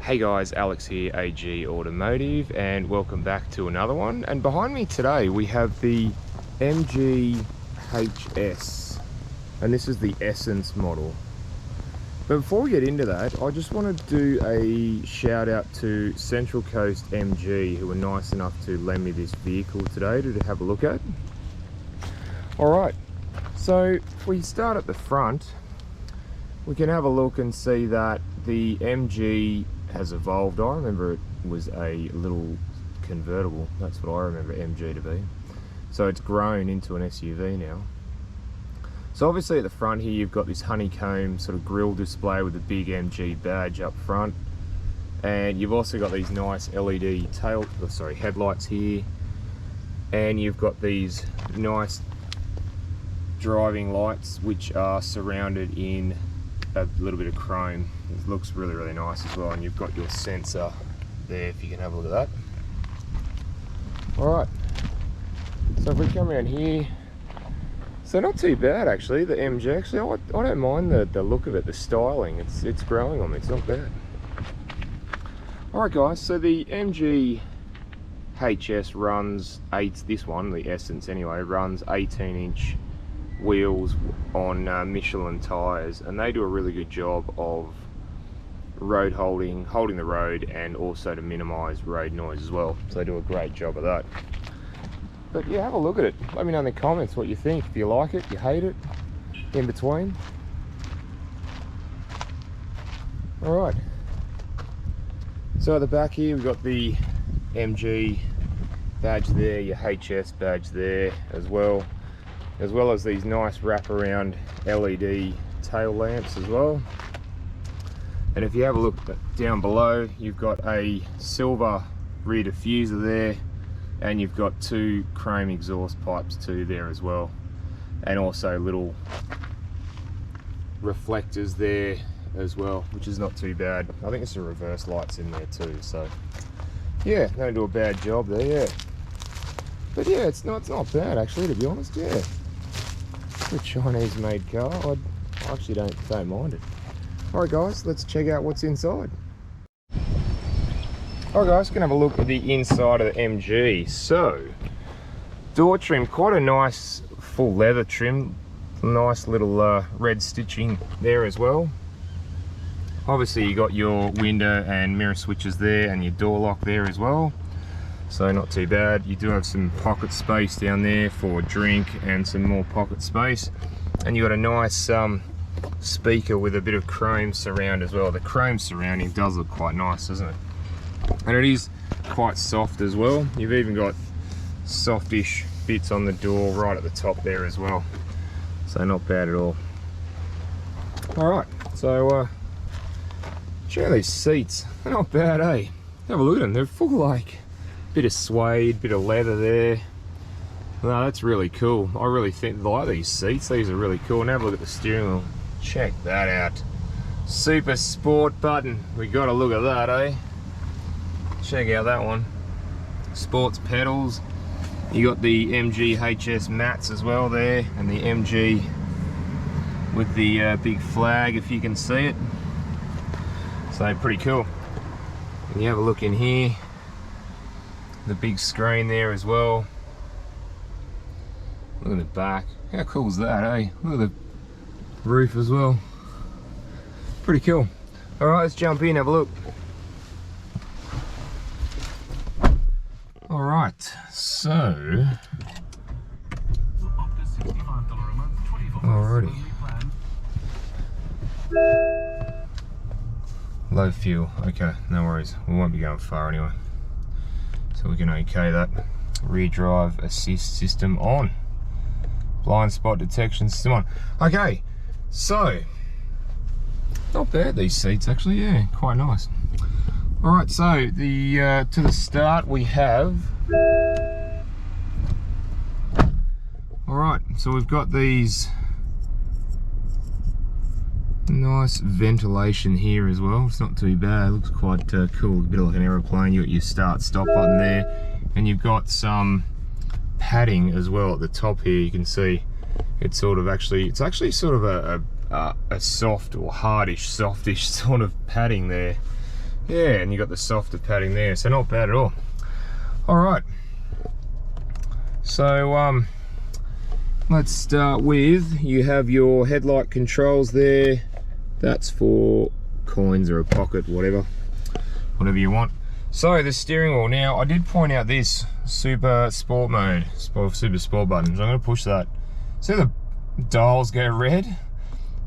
Hey guys, Alex here, AG Automotive, and welcome back to another one. And behind me today we have the MG HS, and this is the Essence model. But before we get into that, I just want to do a shout out to Central Coast MG, who were nice enough to lend me this vehicle today to have a look at. Alright, so if we start at the front, we can have a look and see that the MG has evolved. I remember it was a little convertible. That's what I remember MG to be. So it's grown into an SUV now. So obviously at the front here you've got this honeycomb sort of grille display with the big MG badge up front, and you've also got these nice LED headlights here, and you've got these nice driving lights which are surrounded in a little bit of chrome. It looks really nice as well, and you've got your sensor there if you can have a look at that. Alright, so if we come around here, so not too bad actually, the MG. Actually I don't mind the look of it, the styling, it's growing on me, it's not bad. Alright guys, so the MG HS runs this one, the Essence anyway, runs 18-inch wheels on Michelin tyres, and they do a really good job of road holding the road, and also to minimise road noise as well. So they do a great job of that. But yeah, have a look at it. Let me know in the comments what you think. If you like it, you hate it, in between. Alright, so at the back here we've got the MG badge there, your HS badge there as well as these nice wraparound LED tail lamps as well. And if you have a look down below, you've got a silver rear diffuser there, and you've got two chrome exhaust pipes too there as well, and also little reflectors there as well, which is not too bad. I think there's some reverse lights in there too, so yeah, don't do a bad job there, yeah. But yeah, it's not bad actually, to be honest. Yeah, a Chinese made car, I actually don't mind it. Alright guys, let's check out what's inside. Alright guys, gonna have a look at the inside of the MG. So, door trim, quite a nice full leather trim, nice little red stitching there as well. Obviously you got your window and mirror switches there, and your door lock there as well, so not too bad. You do have some pocket space down there for a drink, and some more pocket space, and you got a nice speaker with a bit of chrome surround as well. The chrome surrounding does look quite nice, doesn't it? And it is quite soft as well. You've even got softish bits on the door right at the top there as well, so not bad at all. Alright, so check out these seats, they're not bad, eh? Have a look at them, they're full like bit of suede, bit of leather there. No, that's really cool. I really like these seats. These are really cool. And have a look at the steering wheel. Check that out. Super Sport button. We got to look at that, eh? Check out that one. Sports pedals. You got the MG HS mats as well there, and the MG with the big flag, if you can see it. So pretty cool. And you have a look in here. The big screen there as well. Look at the back. How cool is that, eh? Look at the roof as well. Pretty cool. Alright, let's jump in, have a look. Alright, so alrighty. Low fuel, okay, no worries. We won't be going far anyway. So we can okay that. Rear drive assist system on. Blind spot detection system on. Okay, so not bad these seats actually, yeah, quite nice. Alright, so the to the start we have, alright, so we've got these nice ventilation here as well. It's not too bad, it looks quite cool, a bit like an aeroplane. You got your start stop button there, and you've got some padding as well at the top here. You can see it's sort of it's actually sort of a soft or hardish, softish sort of padding there. Yeah, and you got the softer padding there, so not bad at all. All right, so let's start with, you have your headlight controls there. That's for coins or a pocket, whatever you want. So the steering wheel, now I did point out this super sport mode, super sport buttons. I'm going to push that. See the dials go red?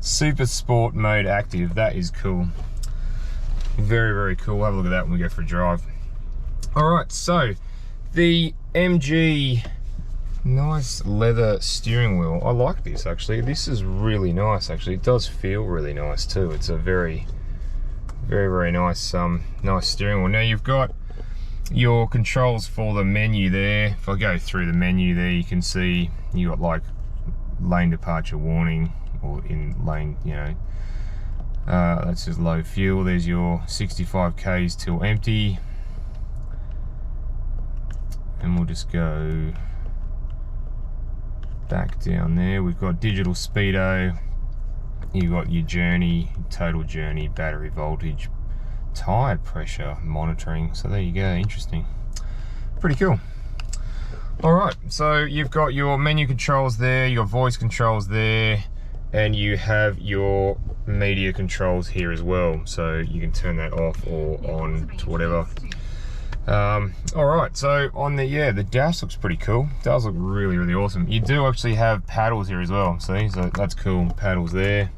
Super sport mode active. That is cool. Very, very cool. We'll have a look at that when we go for a drive. All right, so the MG, nice leather steering wheel. I like this actually. This is really nice actually. It does feel really nice too. It's a very, very nice nice steering wheel. Now you've got your controls for the menu there. If I go through the menu there, you can see you got like lane departure warning, or in lane, you know, that's just low fuel. There's your 65 k's till empty, and we'll just go back down there. We've got digital speedo, you got your journey, total journey, battery voltage, tire pressure monitoring. So there you go, interesting, pretty cool. All right, so you've got your menu controls there, your voice controls there, and you have your media controls here as well, so you can turn that off or on to whatever. All right, so on the dash looks pretty cool. It does look really, really awesome. You do actually have paddles here as well, see, so that's cool, paddles there.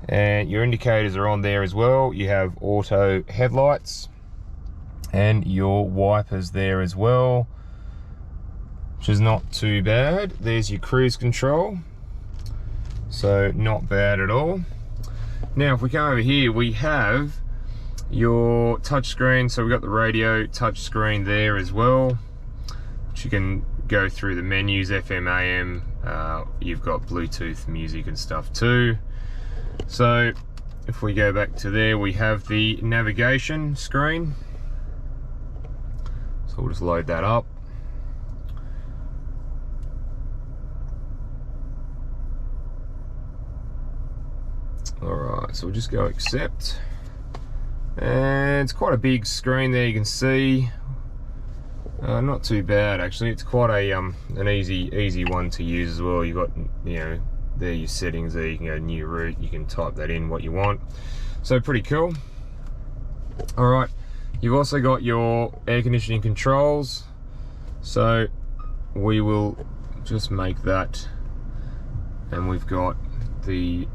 And your indicators are on there as well. You have auto headlights and your wipers there as well, which is not too bad. There's your cruise control, so not bad at all. Now if we come over here, we have your touch screen. So we've got the radio touch screen there as well, which you can go through the menus, FM, AM. You've got Bluetooth music and stuff too. So if we go back to there, we have the navigation screen. So we'll just load that up. Alright, so we'll just go accept. And it's quite a big screen there, you can see. Not too bad actually. It's quite a an easy one to use as well. You've got, you know, there your settings there. You can go new route, you can type that in what you want. So pretty cool. All right, you've also got your air conditioning controls. So we will just make that, and we've got the,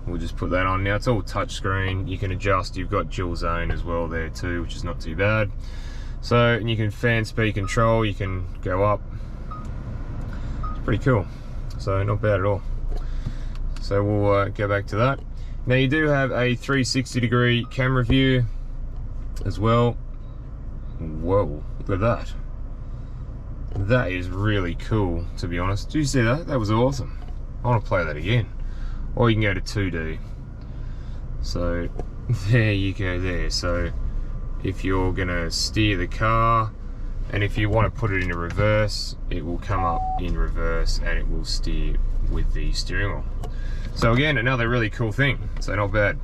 we'll just put that on. Now it's all touch screen, you can adjust. You've got dual zone as well there too, which is not too bad. So, and you can fan speed control, you can go up. It's pretty cool, so not bad at all. So we'll go back to that. Now you do have a 360 degree camera view as well. Whoa, look at that. That is really cool, to be honest. Did you see that? That was awesome. I want to play that again. Or you can go to 2D. So there you go there. So if you're gonna steer the car, and if you want to put it into reverse, it will come up in reverse and it will steer with the steering wheel. So again, another really cool thing, so not bad.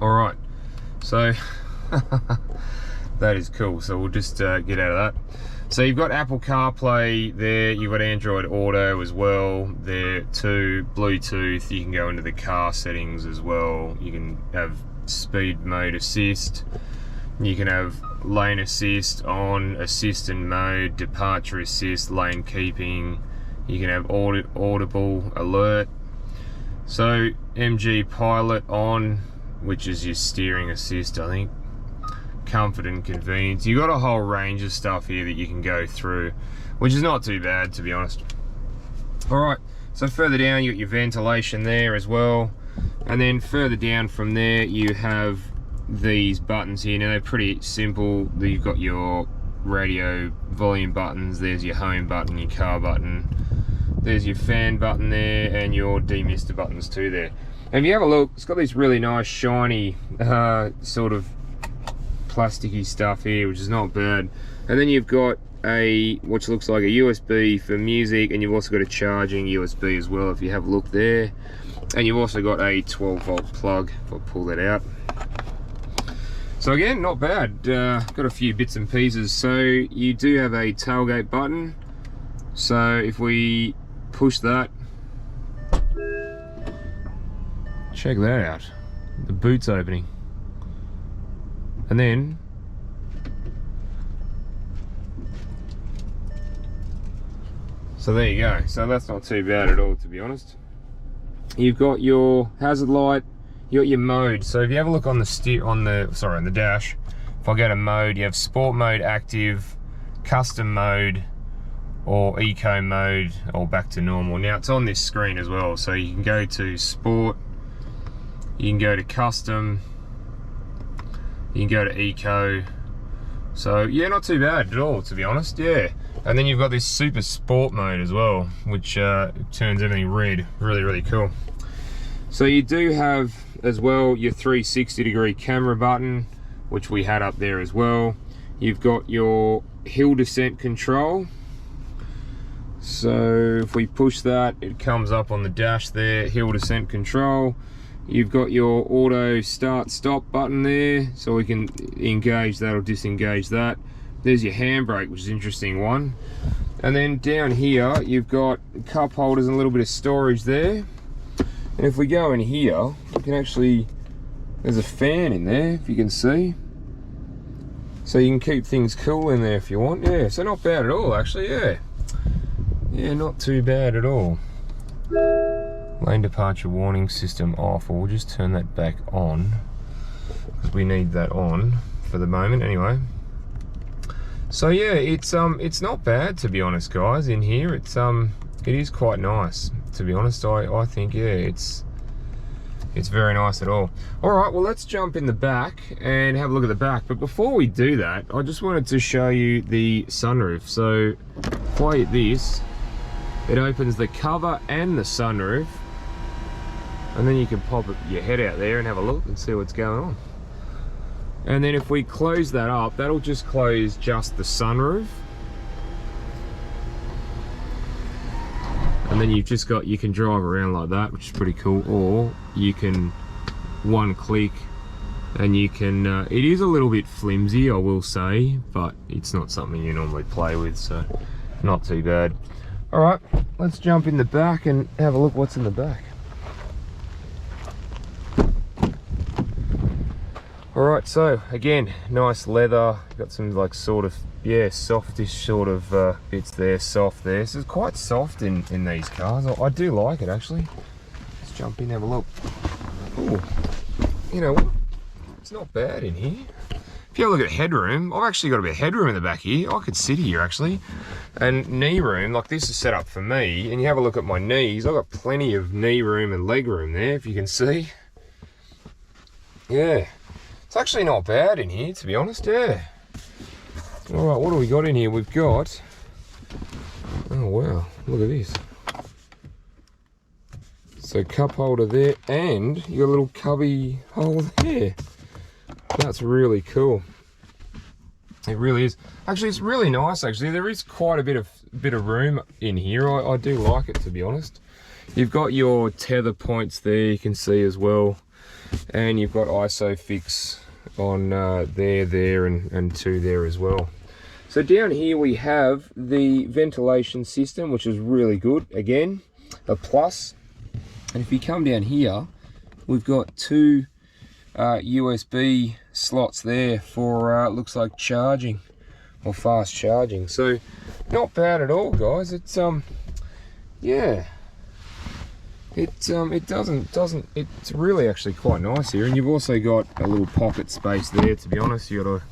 All right, so that is cool. So we'll just get out of that. So you've got Apple CarPlay there, you've got Android Auto as well there too, Bluetooth, you can go into the car settings as well. You can have speed mode assist, you can have lane assist on, assist and mode, departure assist, lane keeping, you can have audible alert. So MG Pilot on, which is your steering assist, I think. Comfort and convenience. You got a whole range of stuff here that you can go through, which is not too bad, to be honest. All right, so further down you got your ventilation there as well, and then further down from there you have these buttons here. Now they're pretty simple. You've got your radio volume buttons, there's your home button, your car button, there's your fan button there, and your demister buttons too there. And if you have a look, it's got these really nice shiny sort of plasticky stuff here, which is not bad. And then you've got a, which looks like a USB for music, and you've also got a charging USB as well if you have a look there. And you've also got a 12 volt plug, if I pull that out. So again, not bad. Got a few bits and pieces. So you do have a tailgate button. So if we push that, check that out. The boot's opening. And then so there you go. So that's not too bad at all, to be honest. You've got your hazard light, you got your mode. So if you have a look on the on the dash, if I go to mode, you have sport mode, active, custom mode, or eco mode, or back to normal. Now it's on this screen as well, so you can go to sport, you can go to custom, you can go to eco. So yeah, not too bad at all, to be honest. Yeah. And then you've got this super sport mode as well, which turns everything red. Really, really cool. So you do have as well your 360-degree camera button, which we had up there as well. You've got your hill descent control. So if we push that, it comes up on the dash there, hill descent control. You've got your auto start stop button there, so we can engage that or disengage that. There's your handbrake, which is an interesting one. And then down here, you've got cup holders and a little bit of storage there. And if we go in here, you can actually, there's a fan in there, if you can see. So you can keep things cool in there if you want. Yeah, so not bad at all, actually, yeah. Yeah, not too bad at all. Lane departure warning system off. We'll just turn that back on, because we need that on for the moment anyway. So yeah, it's not bad, to be honest, guys. In here, it is quite nice, to be honest. I think, yeah, it's very nice at all. All right, well, let's jump in the back and have a look at the back. But before we do that, I just wanted to show you the sunroof. So if I hit this, it opens the cover and the sunroof, and then you can pop your head out there and have a look and see what's going on. And then if we close that up, that'll just close just the sunroof. And then you've just got, you can drive around like that, which is pretty cool. Or you can one click and you can, it is a little bit flimsy, I will say, but it's not something you normally play with, so not too bad. All right, let's jump in the back and have a look what's in the back. Alright, so again, nice leather, got some like sort of, yeah, softish sort of bits there, soft there. So it's quite soft in these cars. I do like it actually. Let's jump in and have a look. Ooh, you know what? It's not bad in here. If you have a look at headroom, I've actually got a bit of headroom in the back here. I could sit here actually. And knee room, like this is set up for me, and you have a look at my knees, I've got plenty of knee room and leg room there, if you can see. Yeah. It's actually not bad in here, to be honest, yeah. All right, what do we got in here? We've got, oh wow, look at this. So cup holder there, and your little cubby hole there. That's really cool. It really is. Actually, it's really nice, actually. There is quite a bit of room in here. I do like it, to be honest. You've got your tether points there, you can see as well. And you've got ISOFIX on there, and two there as well. So down here we have the ventilation system, which is really good. Again, a plus. And if you come down here, we've got two USB slots there for looks like charging or fast charging. So not bad at all, guys. It's yeah. It's really actually quite nice here, and you've also got a little pocket space there, to be honest. You've got a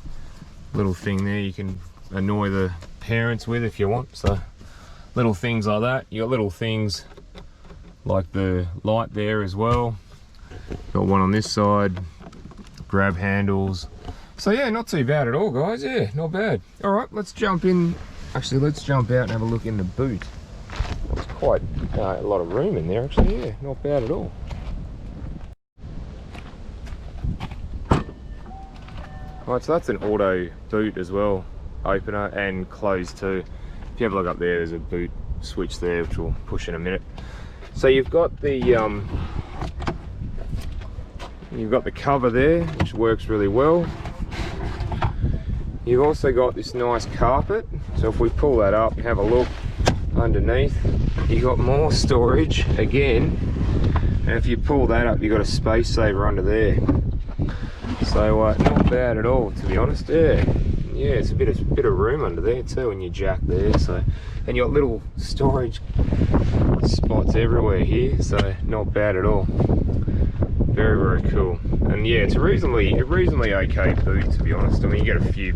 little thing there you can annoy the parents with if you want, so little things like that. You got little things like the light there as well. Got one on this side, grab handles. So yeah, not too bad at all, guys. Yeah, not bad. All right, let's jump in. Actually, let's jump out and have a look in the boot. It's quite a lot of room in there, actually. Yeah, not bad at all. Right, so that's an auto boot as well, opener and close too. If you have a look up there, there's a boot switch there, which we'll push in a minute. So you've got the cover there, which works really well. You've also got this nice carpet, so if we pull that up, have a look underneath, you got more storage again, and if you pull that up, you got a space saver under there. So not bad at all, to be honest. Yeah, it's a bit of room under there too, when you jack there. So, and you got little storage spots everywhere here, so not bad at all. Very, very cool. And yeah, it's a reasonably okay boot, to be honest. I mean, you get a few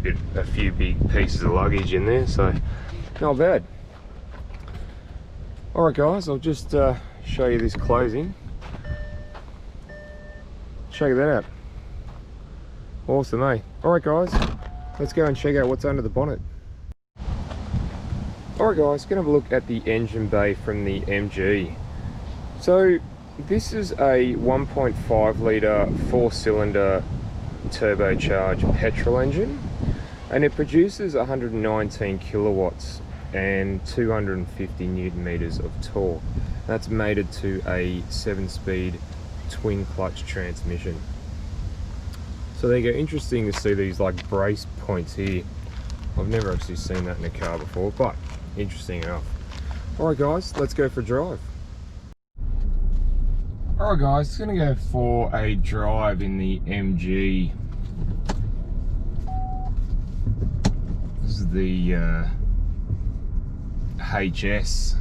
big pieces of luggage in there, so not bad. All right, guys, I'll just show you this closing. Check that out. Awesome, eh? All right, guys, let's go and check out what's under the bonnet. All right, guys, gonna have a look at the engine bay from the MG. So this is a 1.5 litre 4-cylinder turbocharged petrol engine, and it produces 119 kilowatts and 250 newton meters of torque. That's mated to a 7-speed twin clutch transmission. So there you go. Interesting to see these like brace points here. I've never actually seen that in a car before, but interesting enough. All right, guys, let's go for a drive. All right, guys, it's gonna go for a drive in the MG. This is the HS.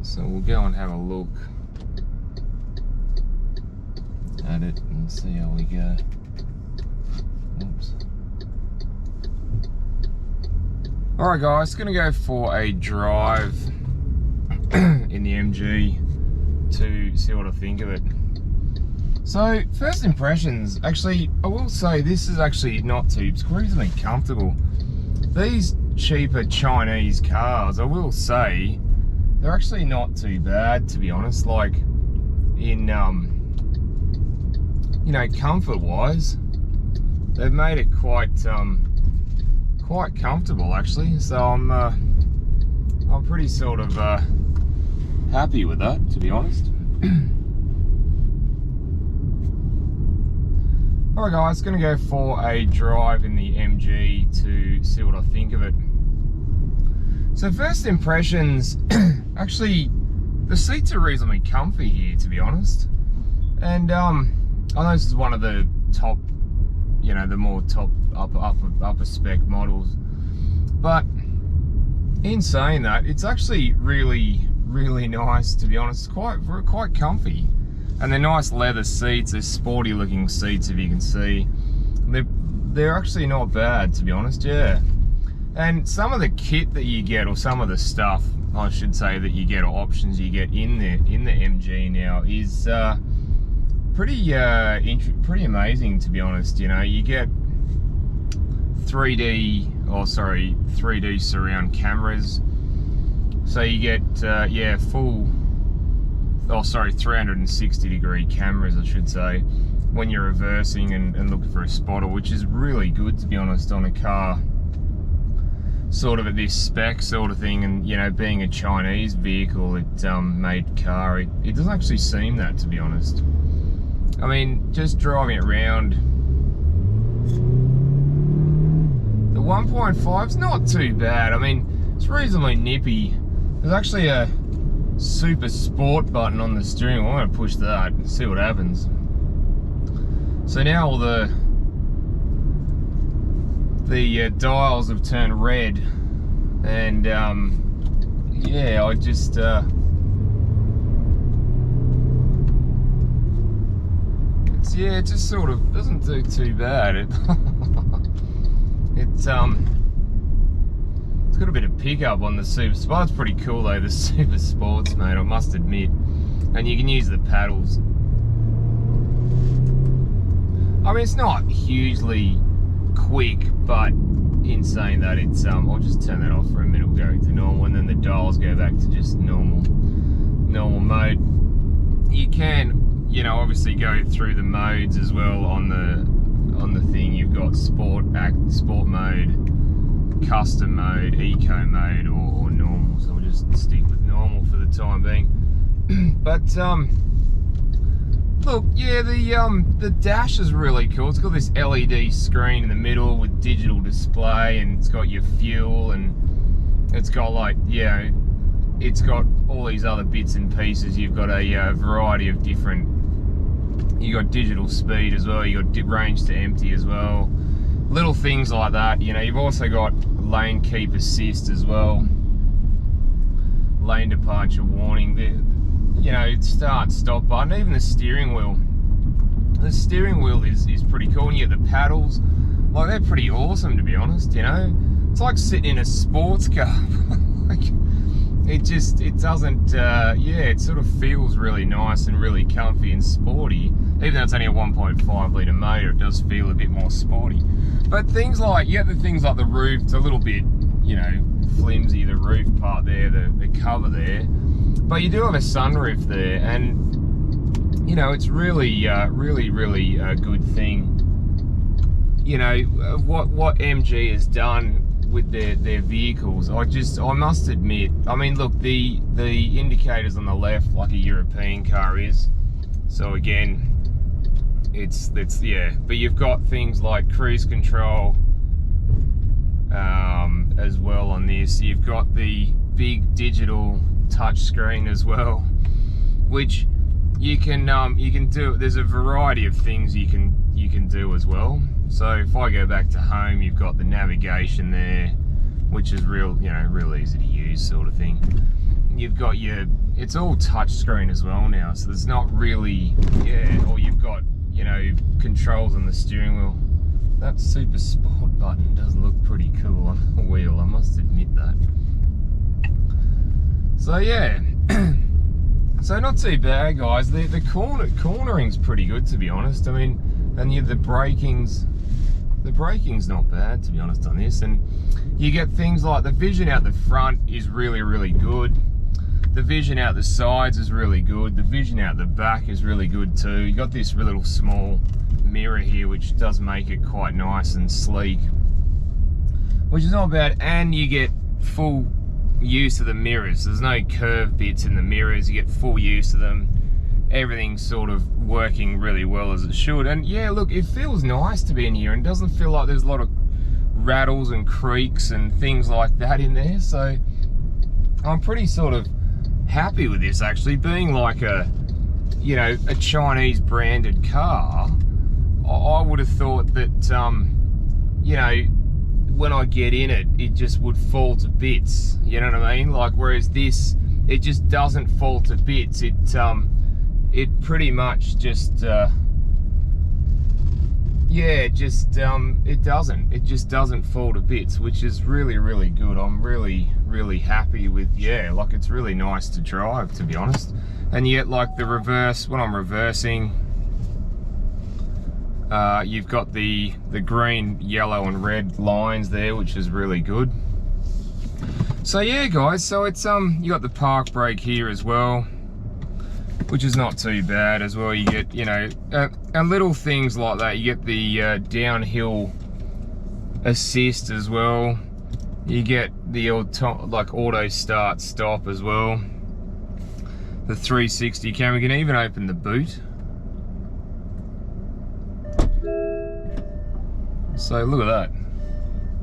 So we'll go and have a look at it and see how we go. Oops. All right, guys, gonna go for a drive in the MG to see what I think of it. So first impressions, actually, I will say this is actually not too, it's reasonably comfortable. These cheaper Chinese cars, I will say, they're actually not too bad, to be honest. Like in you know, comfort wise, they've made it quite comfortable actually. So I'm pretty sort of happy with that, to be honest. Alright, guys, gonna go for a drive in the MG to see what I think of it. So first impressions, actually the seats are reasonably comfy here, to be honest. And I know this is one of the top, you know, the more top upper spec models, but in saying that, it's actually really nice, to be honest. It's quite comfy, and they're nice leather seats. They're sporty looking seats, if you can see. They're actually not bad, to be honest. Yeah, and some of the kit that you get, or some of the stuff I should say that you get, or options you get in the MG now, is pretty amazing, to be honest. You know, you get 3D surround cameras. So you get, yeah, 360 degree cameras, I should say, when you're reversing and looking for a spotter, which is really good, to be honest, on a car sort of at this spec sort of thing. And, you know, being a Chinese vehicle, made car, it doesn't actually seem that, to be honest. I mean, just driving it around, the 1.5's not too bad. I mean, it's reasonably nippy. There's actually a super sport button on the steering wheel. I'm going to push that and see what happens. So now all the dials have turned red, and yeah, I just it just sort of doesn't do too bad. It's got a bit of pickup on the Super Sport. It's pretty cool though, the Super Sports, mate, I must admit. And you can use the paddles. I mean, it's not hugely quick, but in saying that, it's I'll just turn that off for a minute. We'll go to normal, and then the dials go back to just normal mode. You can, you know, obviously go through the modes as well on the thing. You've got sport mode, custom mode, eco mode, or normal. So we'll just stick with normal for the time being. But look, yeah, the dash is really cool. It's got this LED screen in the middle with digital display, and it's got your fuel, and it's got like, yeah, it's got all these other bits and pieces. You've got a variety of different, you got digital speed as well, you got range to empty as well, little things like that. You know, you've also got lane keep assist as well, lane departure warning, you know, start stop button, even the steering wheel. The steering wheel is pretty cool, and you get the paddles, like they're pretty awesome, to be honest. You know, it's like sitting in a sports car. Like, it doesn't, yeah, it sort of feels really nice and really comfy and sporty. Even though it's only a 1.5 litre motor, it does feel a bit more sporty. But things like, yeah, the things like the roof, it's a little bit, you know, flimsy, the roof part there, the cover there. But you do have a sunroof there, and, you know, it's really, really a good thing. You know, what MG has done with their vehicles, I must admit, I mean, look, the indicators on the left, like a European car is, so again, it's yeah, but you've got things like cruise control as well on this. You've got the big digital touch screen as well, which you can do. There's a variety of things you can do as well. So if I go back to home, you've got the navigation there, which is real easy to use sort of thing. You've got it's all touch screen as well now, so there's not really, yeah, or you've got, you know, controls on the steering wheel. That super sport button does look pretty cool on the wheel, I must admit that. So yeah, so not too bad, guys. The cornering's pretty good, to be honest. I mean, and the braking's not bad, to be honest, on this. And you get things like the vision out the front is really good. The vision out the sides is really good. The vision out the back is really good too. You got this little small mirror here, which does make it quite nice and sleek, which is not bad. And you get full use of the mirrors. There's no curved bits in the mirrors. You get full use of them. Everything's sort of working really well as it should. And yeah, look, it feels nice to be in here, and doesn't feel like there's a lot of rattles and creaks and things like that in there. So I'm pretty sort of happy with this, actually, being like a, you know, a Chinese branded car. I would have thought that, you know, when I get in it, it just would fall to bits. You know what I mean? Like, whereas this, it just doesn't fall to bits. It pretty much just, yeah, it just doesn't fall to bits, which is really good. I'm really happy with, yeah, like, it's really nice to drive, to be honest. And yet, like, the reverse, when I'm reversing, you've got the green, yellow and red lines there, which is really good. So yeah, guys, so it's you got the park brake here as well, which is not too bad as well. You get, you know, and little things like that. You get the downhill assist as well. You get the auto start stop as well. The 360 camera. You can even open the boot. So look at that,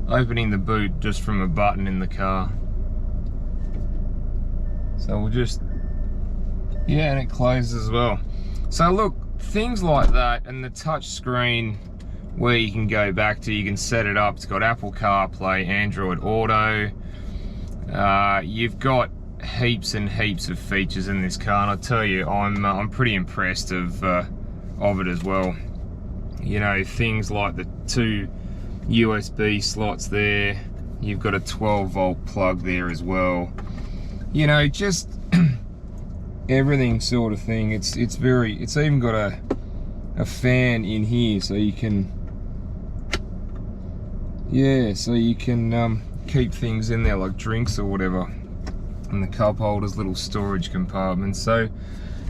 opening the boot just from a button in the car. So we'll just, yeah, and it closes as well. So look, things like that, and the touch screen where you can go back to, you can set it up. It's got Apple CarPlay, Android Auto. You've got heaps and heaps of features in this car, and I tell you, I'm pretty impressed of it as well. You know, things like the 2 USB slots there. You've got a 12-volt plug there as well. You know, just everything sort of thing. It's even got a fan in here, so you can, yeah, so you can keep things in there like drinks or whatever. And the cup holders, little storage compartments. So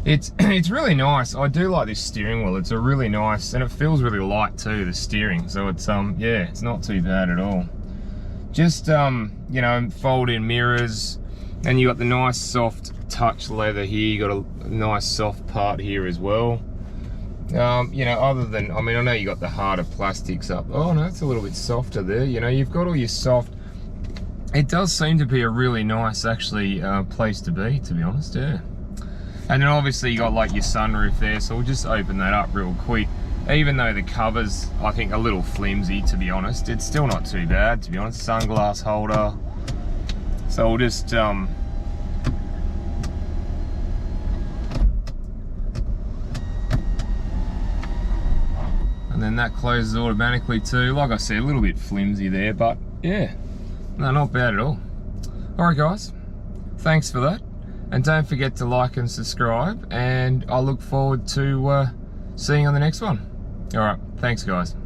it's really nice. I do like this steering wheel. It's a really nice, and it feels really light too, the steering. So it's yeah, it's not too bad at all. Just you know, fold-in mirrors, and you got the nice soft touch leather here. You got a nice soft part here as well. You know, other than, I mean, I know you got the harder plastics up. Oh no, it's a little bit softer there. You know, you've got all your soft. It does seem to be a really nice, actually, place to be honest, yeah. And then obviously you got like your sunroof there, so we'll just open that up real quick. Even though the cover's, I think, a little flimsy, to be honest, it's still not too bad, to be honest. Sunglass holder. So we'll just, and then that closes automatically too. Like I said, a little bit flimsy there, but yeah, no, not bad at all. All right, guys, thanks for that. And don't forget to like and subscribe, and I look forward to seeing you on the next one. All right, thanks, guys.